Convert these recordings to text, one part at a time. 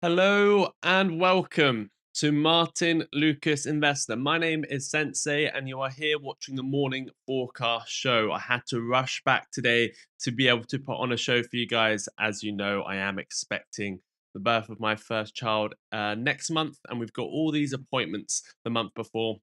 Hello and welcome to Martin Lucas Investor. My name is Sensei, and you are here watching the morning forecast show. I had to rush back today to be able to put on a show for you guys. As you know, I am expecting the birth of my first child next month, and we've got all these appointments the month before.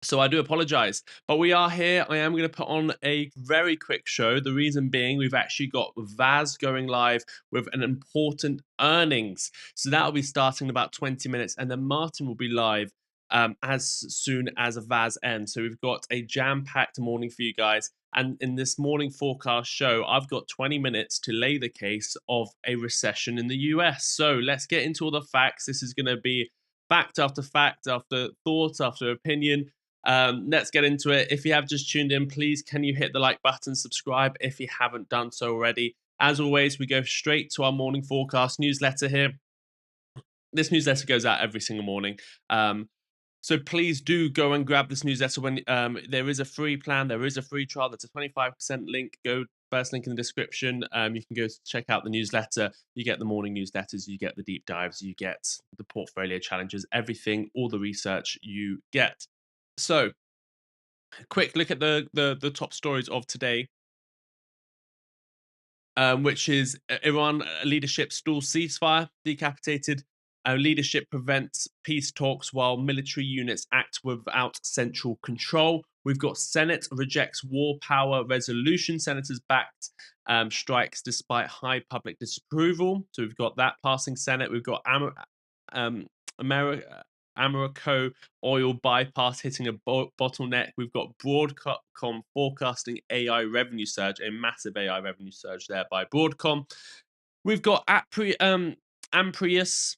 So I do apologize, but we are here. I am going to put on a very quick show. The reason being, we've actually got Vaz going live with an important earnings. So that'll be starting in about 20 minutes, and then Martin will be live as soon as Vaz ends. So we've got a jam-packed morning for you guys. And in this morning forecast show, I've got 20 minutes to lay the case of a recession in the US. So let's get into all the facts. This is going to be fact after thought, after opinion. Let's get into it. If you have just tuned in, please can you hit the like button, subscribe if you haven't done so already. As always, we go straight to our morning forecast newsletter here. This newsletter goes out every single morning. So please do go and grab this newsletter when there is a free plan, there is a free trial. That's a 25% link. Go first link in the description. You can go check out the newsletter. You get the morning newsletters, you get the deep dives, you get the portfolio challenges, everything, all the research you get. So quick look at the top stories of today, which is Iran leadership stalls ceasefire, decapitated. Leadership prevents peace talks while military units act without central control. We've got Senate rejects war power resolution. Senators backed strikes despite high public disapproval. So we've got that passing Senate. We've got America. Americo oil bypass hitting a bottleneck. We've got Broadcom forecasting AI revenue surge, a massive AI revenue surge there by Broadcom. We've got Amprius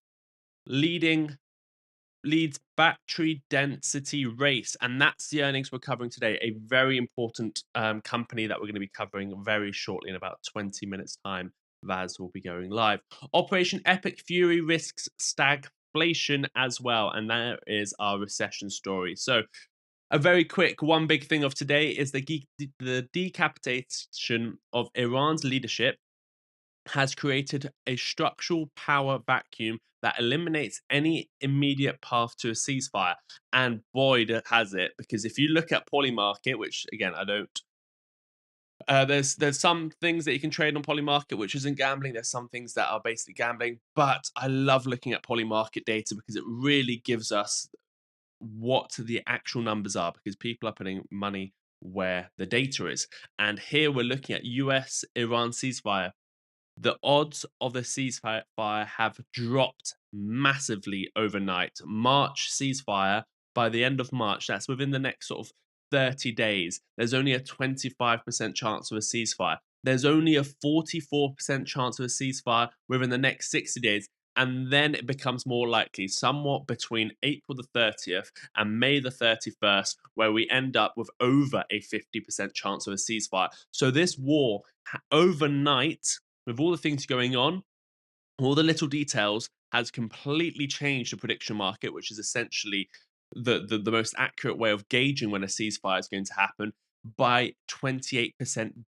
leads battery density race, and that's the earnings we're covering today. A very important company that we're going to be covering very shortly in about 20 minutes time. Vaz will be going live. Operation Epic Fury risks stagflation as well, and there is our recession story. So a very quick one big thing of today is the decapitation of Iran's leadership has created a structural power vacuum that eliminates any immediate path to a ceasefire. And boy, has it, because if you look at Polymarket, which again, I don't, there's some things that you can trade on Polymarket, which isn't gambling. There's some things that are basically gambling, but I love looking at Polymarket data because it really gives us what the actual numbers are, because people are putting money where the data is. And here we're looking at US Iran ceasefire. The odds of a ceasefire have dropped massively overnight. March ceasefire, by the end of March, that's within the next sort of 30 days, there's only a 25% chance of a ceasefire. There's only a 44% chance of a ceasefire within the next 60 days. And then it becomes more likely, somewhat between April the 30th and May the 31st, where we end up with over a 50% chance of a ceasefire. So this war overnight, with all the things going on, all the little details, has completely changed the prediction market, which is essentially the most accurate way of gauging when a ceasefire is going to happen, by 28%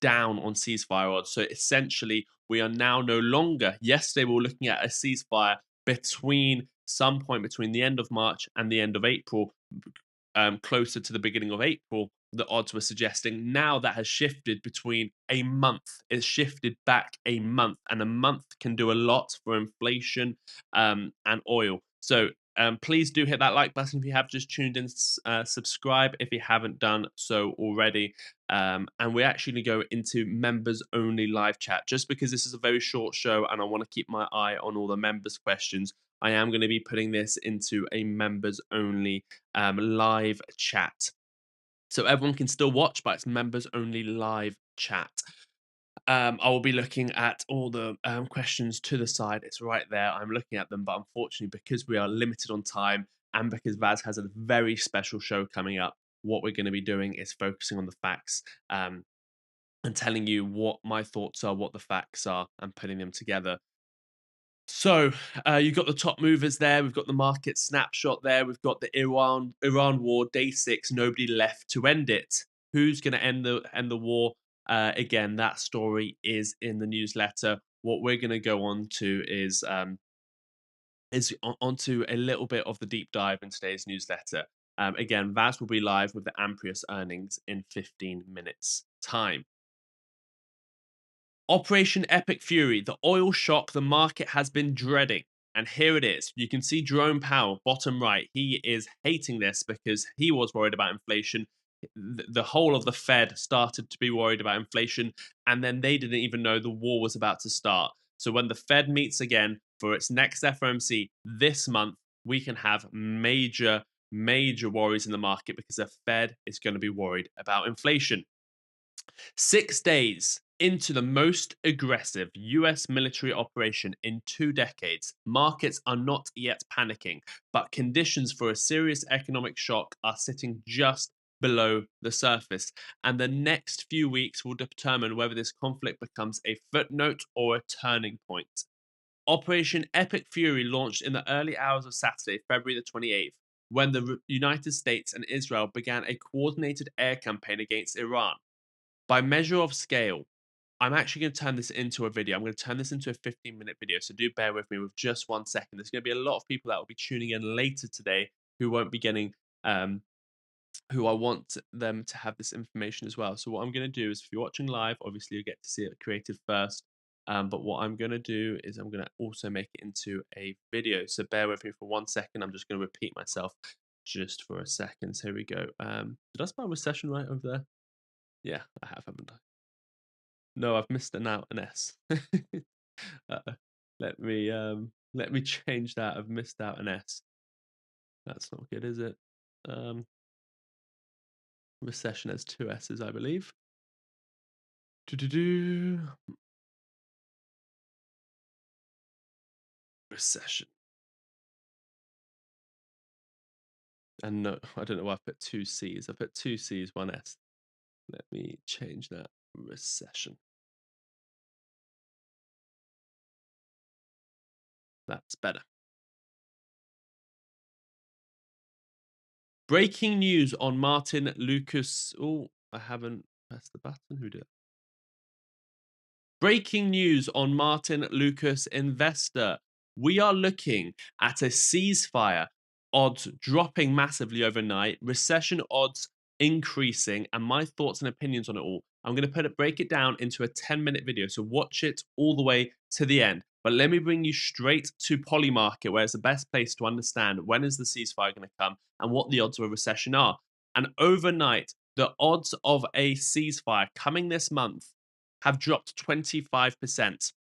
down on ceasefire odds. So essentially, we are now no longer, yesterday we were looking at a ceasefire between some point between the end of March and the end of April, closer to the beginning of April, the odds were suggesting. Now that has shifted between a month. It's shifted back a month, and a month can do a lot for inflation and oil. So please do hit that like button if you have just tuned in. Subscribe if you haven't done so already. And we're actually going to go into members only live chat, just because this is a very short show and I want to keep my eye on all the members' questions. I am going to be putting this into a members only live chat. So everyone can still watch, but it's members only live chat. I will be looking at all the questions to the side. It's right there. I'm looking at them, but unfortunately, because we are limited on time and because Vaz has a very special show coming up, what we're going to be doing is focusing on the facts and telling you what my thoughts are, what the facts are, and putting them together. So you've got the top movers there. We've got the market snapshot there. We've got the Iran war, day 6. Nobody left to end it. Who's going to end the war? Again, that story is in the newsletter. What we're going to go on to is is onto a little bit of the deep dive in today's newsletter. Again, Vaz will be live with the Amprius earnings in 15 minutes time. Operation Epic Fury, the oil shock the market has been dreading. And here it is. You can see Jerome Powell, bottom right. He is hating this because he was worried about inflation. The whole of the Fed started to be worried about inflation, and then they didn't even know the war was about to start. So when the Fed meets again for its next FOMC this month, we can have major worries in the market because the Fed is going to be worried about inflation. 6 days into the most aggressive US military operation in 2 decades, markets are not yet panicking, but conditions for a serious economic shock are sitting just below the surface. And the next few weeks will determine whether this conflict becomes a footnote or a turning point. Operation Epic Fury launched in the early hours of Saturday, February the 28th, when the United States and Israel began a coordinated air campaign against Iran. By measure of scale, I'm actually going to turn this into a video. I'm going to turn this into a 15-minute video. So do bear with me with just 1 second. There's going to be a lot of people that will be tuning in later today who won't be getting, who I want them to have this information as well. So what I'm going to do is, if you're watching live, obviously you get to see it created first. But what I'm going to do is I'm going to also make it into a video. So bear with me for 1 second. I'm just going to repeat myself just for a second. So here we go. Did I spell recession right over there? Yeah, I have, haven't I? No, I've missed an out, an S. Let me change that. I've missed out an S. That's not good, is it? Recession has two S's, I believe. Do-do-do. Recession. And no, I don't know why I put two C's. I put two C's, one S. Let me change that. Recession. That's better. Breaking news on Martyn Lucas. Oh, I haven't pressed the button. Who did it? Breaking news on Martyn Lucas Investor. We are looking at a ceasefire, odds dropping massively overnight, recession odds increasing, and my thoughts and opinions on it all. I'm going to break it down into a 10-minute video, so watch it all the way to the end. But let me bring you straight to Polymarket, where it's the best place to understand when is the ceasefire going to come and what the odds of a recession are. And overnight, the odds of a ceasefire coming this month have dropped 25%.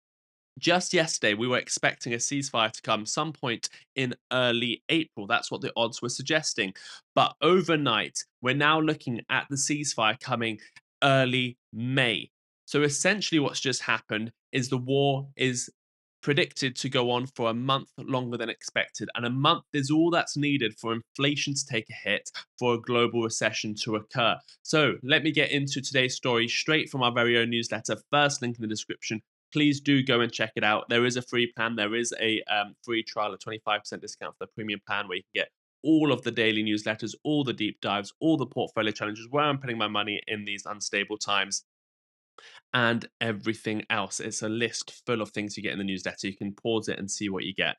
Just yesterday, we were expecting a ceasefire to come some point in early April. That's what the odds were suggesting. But overnight, we're now looking at the ceasefire coming early May. So essentially, what's just happened is the war is predicted to go on for a month longer than expected. And a month is all that's needed for inflation to take a hit, for a global recession to occur. So let me get into today's story straight from our very own newsletter. First link in the description. Please do go and check it out. There is a free plan. There is a free trial, a 25% discount for the premium plan, where you can get all of the daily newsletters, all the deep dives, all the portfolio challenges, where I'm putting my money in these unstable times, and everything else. It's a list full of things you get in the newsletter. You can pause it and see what you get.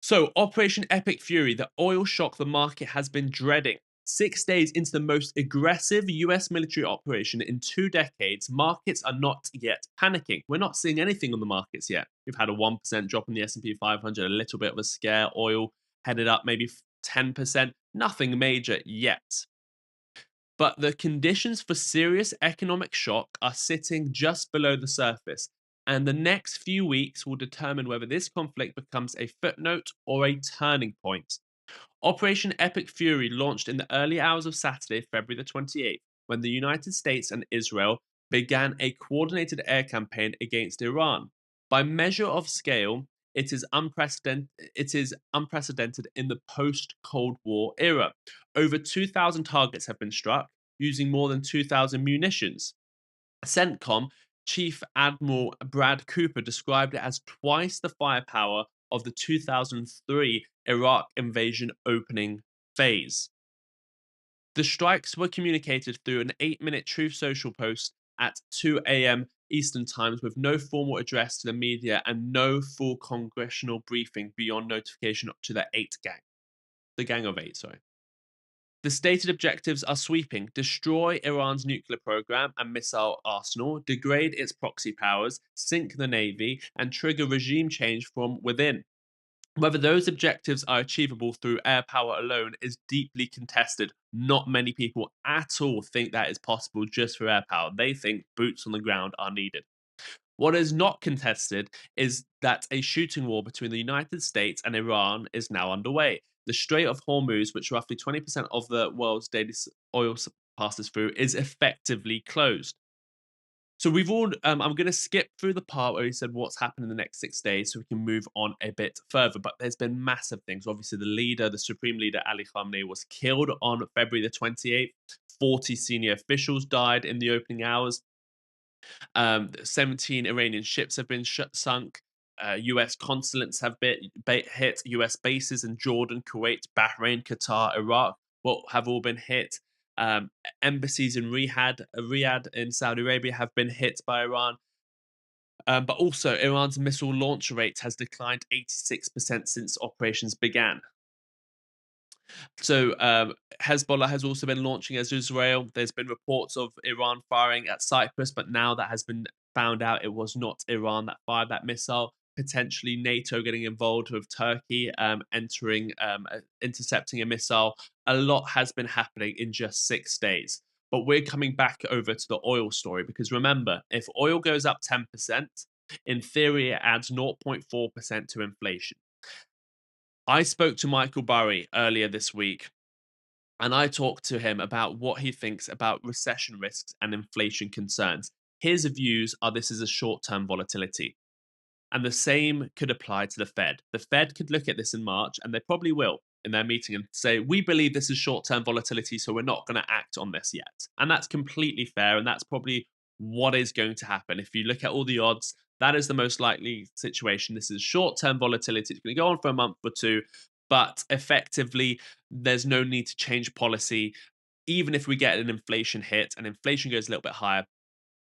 So, Operation Epic Fury, the oil shock the market has been dreading. 6 days into the most aggressive US military operation in 2 decades, markets are not yet panicking. We're not seeing anything on the markets yet. We've had a 1% drop in the S&P 500, a little bit of a scare. Oil headed up maybe 10%. Nothing major yet. But the conditions for serious economic shock are sitting just below the surface, and the next few weeks will determine whether this conflict becomes a footnote or a turning point. Operation Epic Fury launched in the early hours of Saturday, February the 28th, when the United States and Israel began a coordinated air campaign against Iran. By measure of scale, it is unprecedented in the post-Cold War era. Over 2,000 targets have been struck, using more than 2,000 munitions. CENTCOM Chief Admiral Brad Cooper described it as twice the firepower of the 2003 Iraq invasion opening phase. The strikes were communicated through an 8-minute Truth Social post at 2 a.m. Eastern Times with no formal address to the media and no full congressional briefing beyond notification to the Gang of Eight, sorry. The stated objectives are sweeping: destroy Iran's nuclear program and missile arsenal, degrade its proxy powers, sink the navy, and trigger regime change from within. Whether those objectives are achievable through air power alone is deeply contested. Not many people at all think that is possible just for air power. They think boots on the ground are needed. What is not contested is that a shooting war between the United States and Iran is now underway. The Strait of Hormuz, which roughly 20% of the world's daily oil passes through, is effectively closed. So we've all. I'm going to skip through the part where he said what's happened in the next 6 days, so we can move on a bit further. But there's been massive things. Obviously, the supreme leader Ali Khamenei, was killed on February the 28th. 40 senior officials died in the opening hours. 17 Iranian ships have been sunk. US consulates have been hit. US bases in Jordan, Kuwait, Bahrain, Qatar, Iraq have all been hit. Embassies in Riyadh in Saudi Arabia have been hit by Iran. But also, Iran's missile launch rate has declined 86% since operations began. So Hezbollah has also been launching as Israel. There's been reports of Iran firing at Cyprus, but now that has been found out it was not Iran that fired that missile. Potentially NATO getting involved with Turkey intercepting a missile. A lot has been happening in just 6 days. But we're coming back over to the oil story because remember, if oil goes up 10%, in theory it adds 0.4% to inflation. I spoke to Michael Burry earlier this week, and I talked to him about what he thinks about recession risks and inflation concerns. His views are this is a short-term volatility. And the same could apply to the Fed. The Fed could look at this in March, and they probably will in their meeting and say, we believe this is short-term volatility, so we're not going to act on this yet. And that's completely fair, and that's probably what is going to happen. If you look at all the odds, that is the most likely situation. This is short-term volatility. It's going to go on for a month or two, but effectively, there's no need to change policy. Even if we get an inflation hit and inflation goes a little bit higher,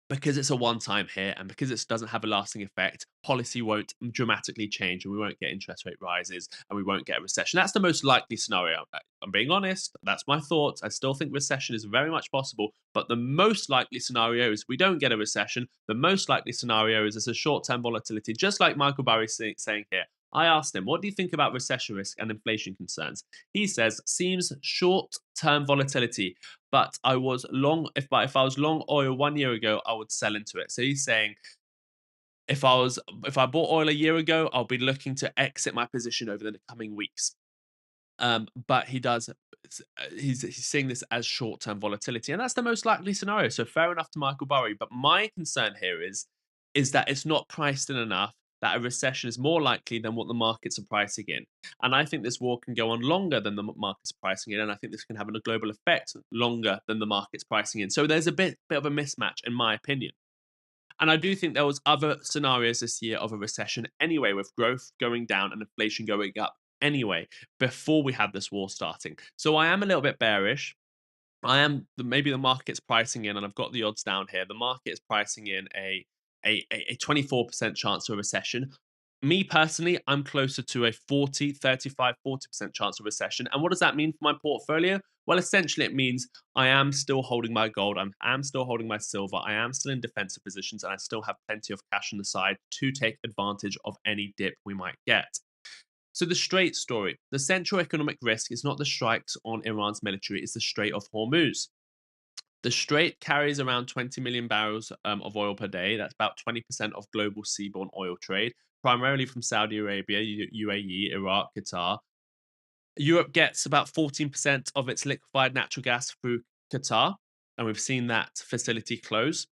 because it's a one-time hit and because it doesn't have a lasting effect, policy won't dramatically change and we won't get interest rate rises and we won't get a recession. That's the most likely scenario. I'm being honest. That's my thoughts. I still think recession is very much possible, but the most likely scenario is we don't get a recession. The most likely scenario is it's a short-term volatility, just like Michael Burry saying here. I asked him, what do you think about recession risk and inflation concerns? He says, seems short-term volatility, but I was long. If I was long oil 1 year ago, I would sell into it. So he's saying, if I bought oil a year ago, I'll be looking to exit my position over the coming weeks. But he's seeing this as short-term volatility, and that's the most likely scenario. So fair enough to Michael Burry. But my concern here is that it's not priced in enough, that a recession is more likely than what the markets are pricing in. And I think this war can go on longer than the market's pricing in, and I think this can have a global effect longer than the market's pricing in. So there's a bit of a mismatch, in my opinion. And I do think there was other scenarios this year of a recession anyway, with growth going down and inflation going up anyway, before we had this war starting. So I am a little bit bearish. Maybe the market's pricing in, and I've got the odds down here. The market is pricing in a 24% chance of a recession. Me personally, I'm closer to a 40% chance of recession. And what does that mean for my portfolio? Well, essentially, it means I am still holding my gold. I am still holding my silver. I am still in defensive positions, and I still have plenty of cash on the side to take advantage of any dip we might get. So the Strait story. The central economic risk is not the strikes on Iran's military, it's the Strait of Hormuz. The Strait carries around 20 million barrels of oil per day. That's about 20% of global seaborne oil trade, primarily from Saudi Arabia, UAE, Iraq, Qatar. Europe gets about 14% of its liquefied natural gas through Qatar, and we've seen that facility close.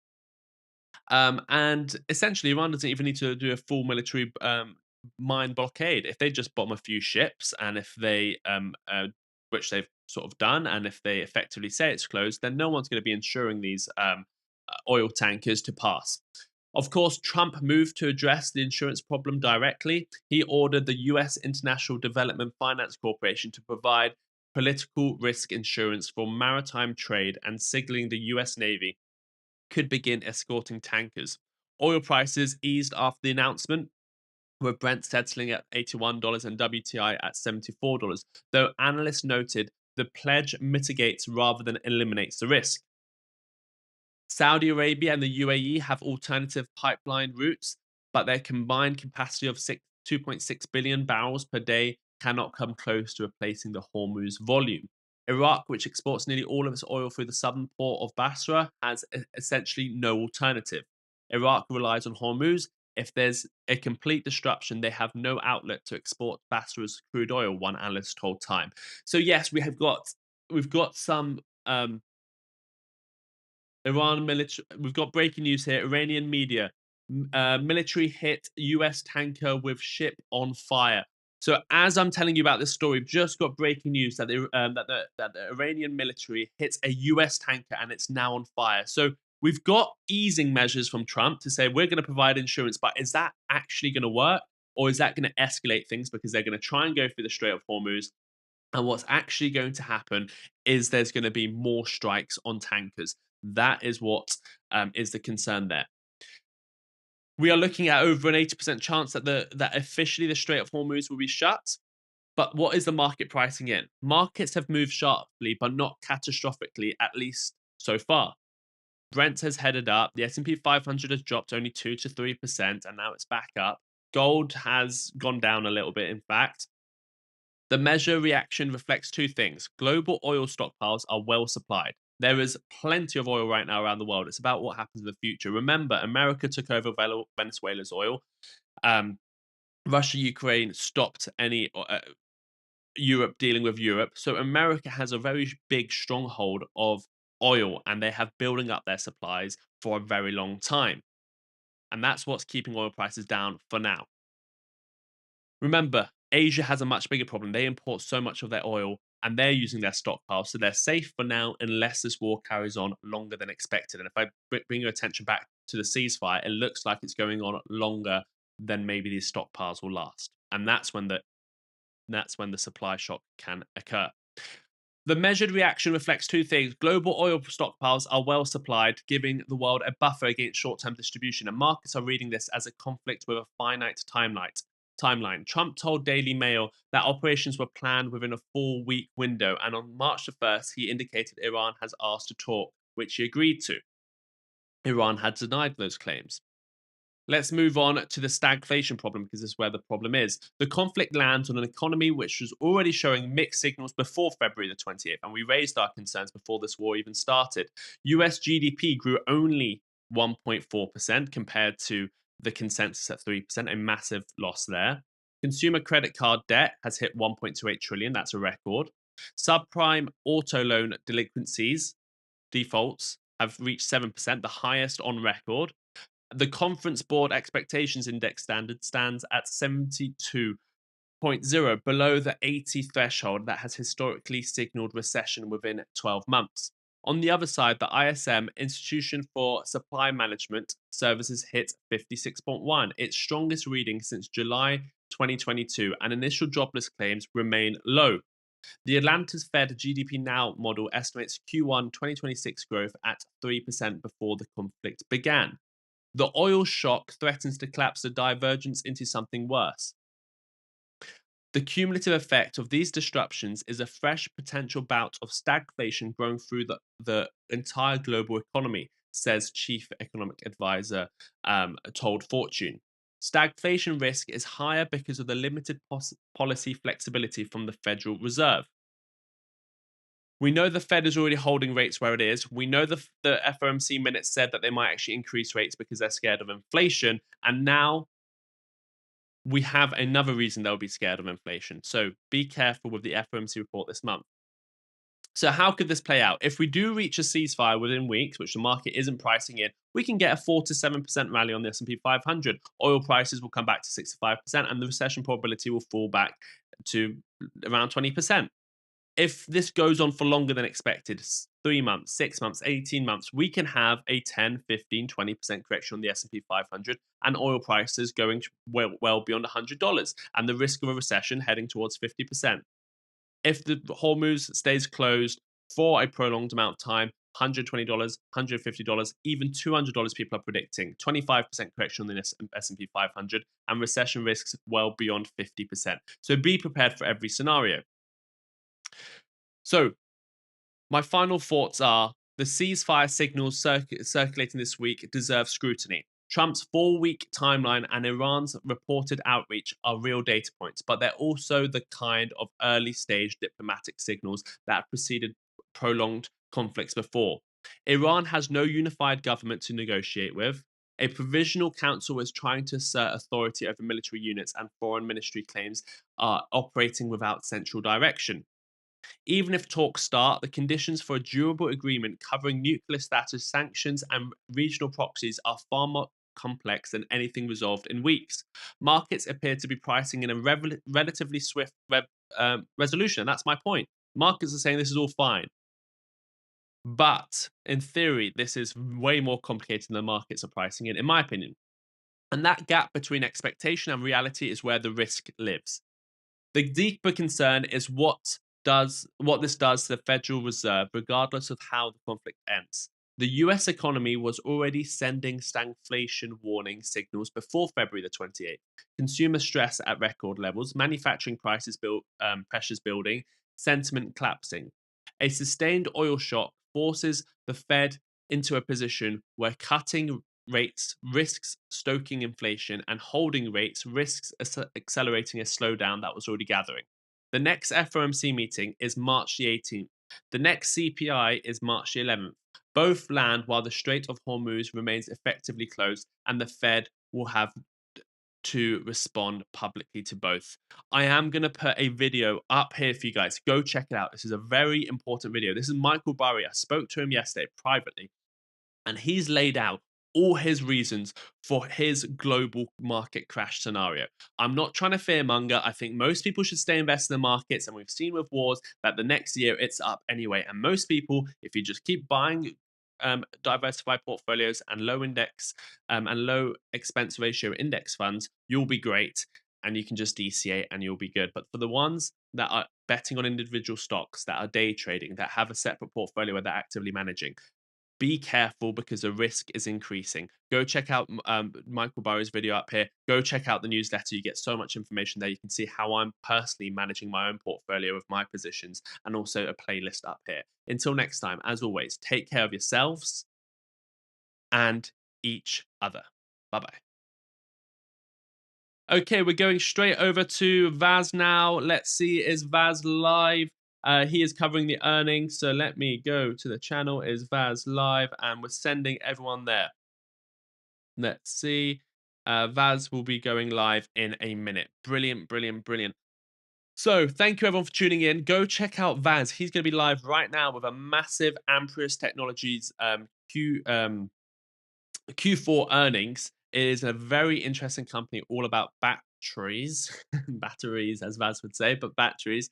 And essentially, Iran doesn't even need to do a full military mine blockade. If they just bomb a few ships, and if they, which they've sort of done, and if they effectively say it's closed, then no one's going to be insuring these oil tankers to pass. Of course, Trump moved to address the insurance problem directly. He ordered the US International Development Finance Corporation to provide political risk insurance for maritime trade and signaling the US Navy could begin escorting tankers. Oil prices eased after the announcement, with Brent settling at $81 and WTI at $74, though analysts noted the pledge mitigates rather than eliminates the risk. Saudi Arabia and the UAE have alternative pipeline routes, but their combined capacity of 2.6 billion barrels per day cannot come close to replacing the Hormuz volume. Iraq, which exports nearly all of its oil through the southern port of Basra, has essentially no alternative. Iraq relies on Hormuz. If there's a complete disruption, they have no outlet to export Basra's crude oil, one analyst told Time. So yes, we've got some Iran military. We've got breaking news here. Iranian media: military hit U.S. tanker with ship on fire. So as I'm telling you about this story, we've just got breaking news that the Iranian military hits a U.S. tanker and it's now on fire. So we've got easing measures from Trump to say we're going to provide insurance, but is that actually going to work, or is that going to escalate things because they're going to try and go through the Strait of Hormuz? And what's actually going to happen is there's going to be more strikes on tankers. That is what is the concern there. We are looking at over an 80% chance that officially the Strait of Hormuz will be shut. But what is the market pricing in? Markets have moved sharply, but not catastrophically, at least so far. Brent has headed up. The S&P 500 has dropped only 2 to 3%, and now it's back up. Gold has gone down a little bit, in fact. The measure reaction reflects two things. Global oil stockpiles are well supplied. There is plenty of oil right now around the world. It's about what happens in the future. Remember, America took over Venezuela's oil. Um, Russia, Ukraine stopped any Europe dealing with Europe. So America has a very big stronghold of oil, and they have building up their supplies for a very long time. And that's what's keeping oil prices down for now. Remember, Asia has a much bigger problem. They import so much of their oil and they're using their stockpiles. So they're safe for now unless this war carries on longer than expected. And if I bring your attention back to the ceasefire, it looks like it's going on longer than maybe these stockpiles will last. And that's when the supply shock can occur. The measured reaction reflects two things. Global oil stockpiles are well supplied, giving the world a buffer against short-term distribution, and markets are reading this as a conflict with a finite timeline. Trump told Daily Mail that operations were planned within a 4-week window, and on March the 1st, he indicated Iran has asked to talk, which he agreed to. Iran had denied those claims. Let's move on to the stagflation problem, because this is where the problem is. The conflict lands on an economy which was already showing mixed signals before February the 28th, and we raised our concerns before this war even started. US GDP grew only 1.4% compared to the consensus at 3%, a massive loss there. Consumer credit card debt has hit 1.28 trillion, that's a record. Subprime auto loan defaults have reached 7%, the highest on record. The Conference Board Expectations Index standard stands at 72.0, below the 80 threshold that has historically signaled recession within 12 months. On the other side, the ISM, Institution for Supply Management Services, hit 56.1, its strongest reading since July 2022, and initial jobless claims remain low. The Atlanta's Fed GDP Now model estimates Q1 2026 growth at 3% before the conflict began. The oil shock threatens to collapse the divergence into something worse. The cumulative effect of these disruptions is a fresh potential bout of stagflation growing through the entire global economy, says Chief Economic Advisor told Fortune. Stagflation risk is higher because of the limited policy flexibility from the Federal Reserve. We know the Fed is already holding rates where it is. We know the FOMC minutes said that they might actually increase rates because they're scared of inflation. And now we have another reason they'll be scared of inflation. So be careful with the FOMC report this month. So how could this play out? If we do reach a ceasefire within weeks, which the market isn't pricing in, we can get a 4 to 7% rally on the S&P 500. Oil prices will come back to 65%, and the recession probability will fall back to around 20%. If this goes on for longer than expected, 3 months, 6 months, 18 months, we can have a 10, 15, 20% correction on the S&P 500 and oil prices going well beyond $100 and the risk of a recession heading towards 50%. If the Hormuz stays closed for a prolonged amount of time, $120, $150, even $200 people are predicting. 25% correction on the S&P 500 and recession risks well beyond 50%. So be prepared for every scenario. So my final thoughts are the ceasefire signals circulating this week deserve scrutiny. Trump's 4-week timeline and Iran's reported outreach are real data points, but they're also the kind of early stage diplomatic signals that have preceded prolonged conflicts before. Iran has no unified government to negotiate with. A provisional council is trying to assert authority over military units, and foreign ministry claims are operating without central direction. Even if talks start, the conditions for a durable agreement covering nuclear status, sanctions, and regional proxies are far more complex than anything resolved in weeks. Markets appear to be pricing in a relatively swift resolution. That's my point. Markets are saying this is all fine. But in theory, this is way more complicated than the markets are pricing in my opinion. And that gap between expectation and reality is where the risk lives. The deeper concern is what this does to the Federal Reserve, regardless of how the conflict ends. The US economy was already sending stagflation warning signals before February the 28th. Consumer stress at record levels, manufacturing pressures building, sentiment collapsing. A sustained oil shock forces the Fed into a position where cutting rates risks stoking inflation, and holding rates risks accelerating a slowdown that was already gathering. The next FOMC meeting is March the 18th. The next CPI is March the 11th. Both land while the Strait of Hormuz remains effectively closed, and the Fed will have to respond publicly to both. I am going to put a video up here for you guys. Go check it out. This is a very important video. This is Michael Burry. I spoke to him yesterday privately, and he's laid out all his reasons for his global market crash scenario. I'm not trying to fearmonger. I think most people should stay invested in the markets, and we've seen with wars that the next year it's up anyway. And most people, if you just keep buying diversified portfolios and low index and low expense ratio index funds, you'll be great. And you can just DCA and you'll be good. But for the ones that are betting on individual stocks, that are day trading, that have a separate portfolio where they're actively managing, be careful because the risk is increasing. Go check out Michael Burry's video up here. Go check out the newsletter. You get so much information there. You can see how I'm personally managing my own portfolio of my positions, and also a playlist up here. Until next time, as always, take care of yourselves and each other. Bye-bye. Okay, we're going straight over to Vaz now. Let's see, is Vaz live? He is covering the earnings, so let me go to the channel. Is Vaz live? And we're sending everyone there. Let's see. Vaz will be going live in a minute. Brilliant, brilliant, brilliant. So thank you everyone for tuning in. Go check out Vaz. He's going to be live right now with a massive Amprius Technologies Q4 earnings. It is a very interesting company all about batteries, batteries as Vaz would say, but batteries.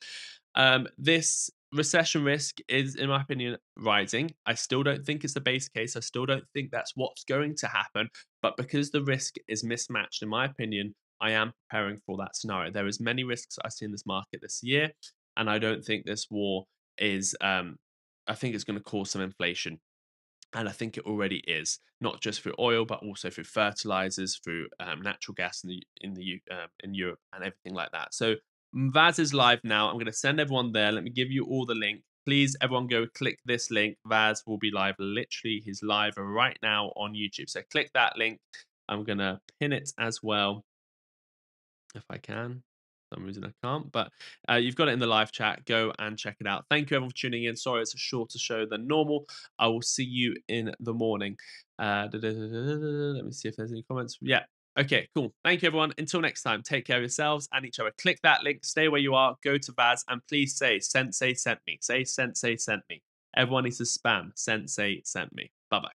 This recession risk is, in my opinion, rising. I still don't think it's the base case. I still don't think that's what's going to happen. But because the risk is mismatched, in my opinion, I am preparing for that scenario. There is many risks I see in this market this year, and I don't think this war is. I think it's going to cause some inflation. And I think it already is, not just through oil, but also through fertilizers, through natural gas in Europe, and everything like that. So Vaz is live now. I'm going to send everyone there. Let me give you all the link. Please, everyone, go click this link. Vaz will be live. Literally, he's live right now on YouTube. So click that link. I'm going to pin it as well, if I can. For some reason I can't, but you've got it in the live chat. Go and check it out. Thank you everyone for tuning in. Sorry it's a shorter show than normal. I will see you in the morning. Let me see if there's any comments. Yeah. Okay, cool. Thank you everyone. Until next time, take care of yourselves and each other. Click that link, stay where you are, go to Vaz, and please say Sensei sent me. Say Sensei sent me. Everyone needs to spam Sensei sent me. Bye-bye.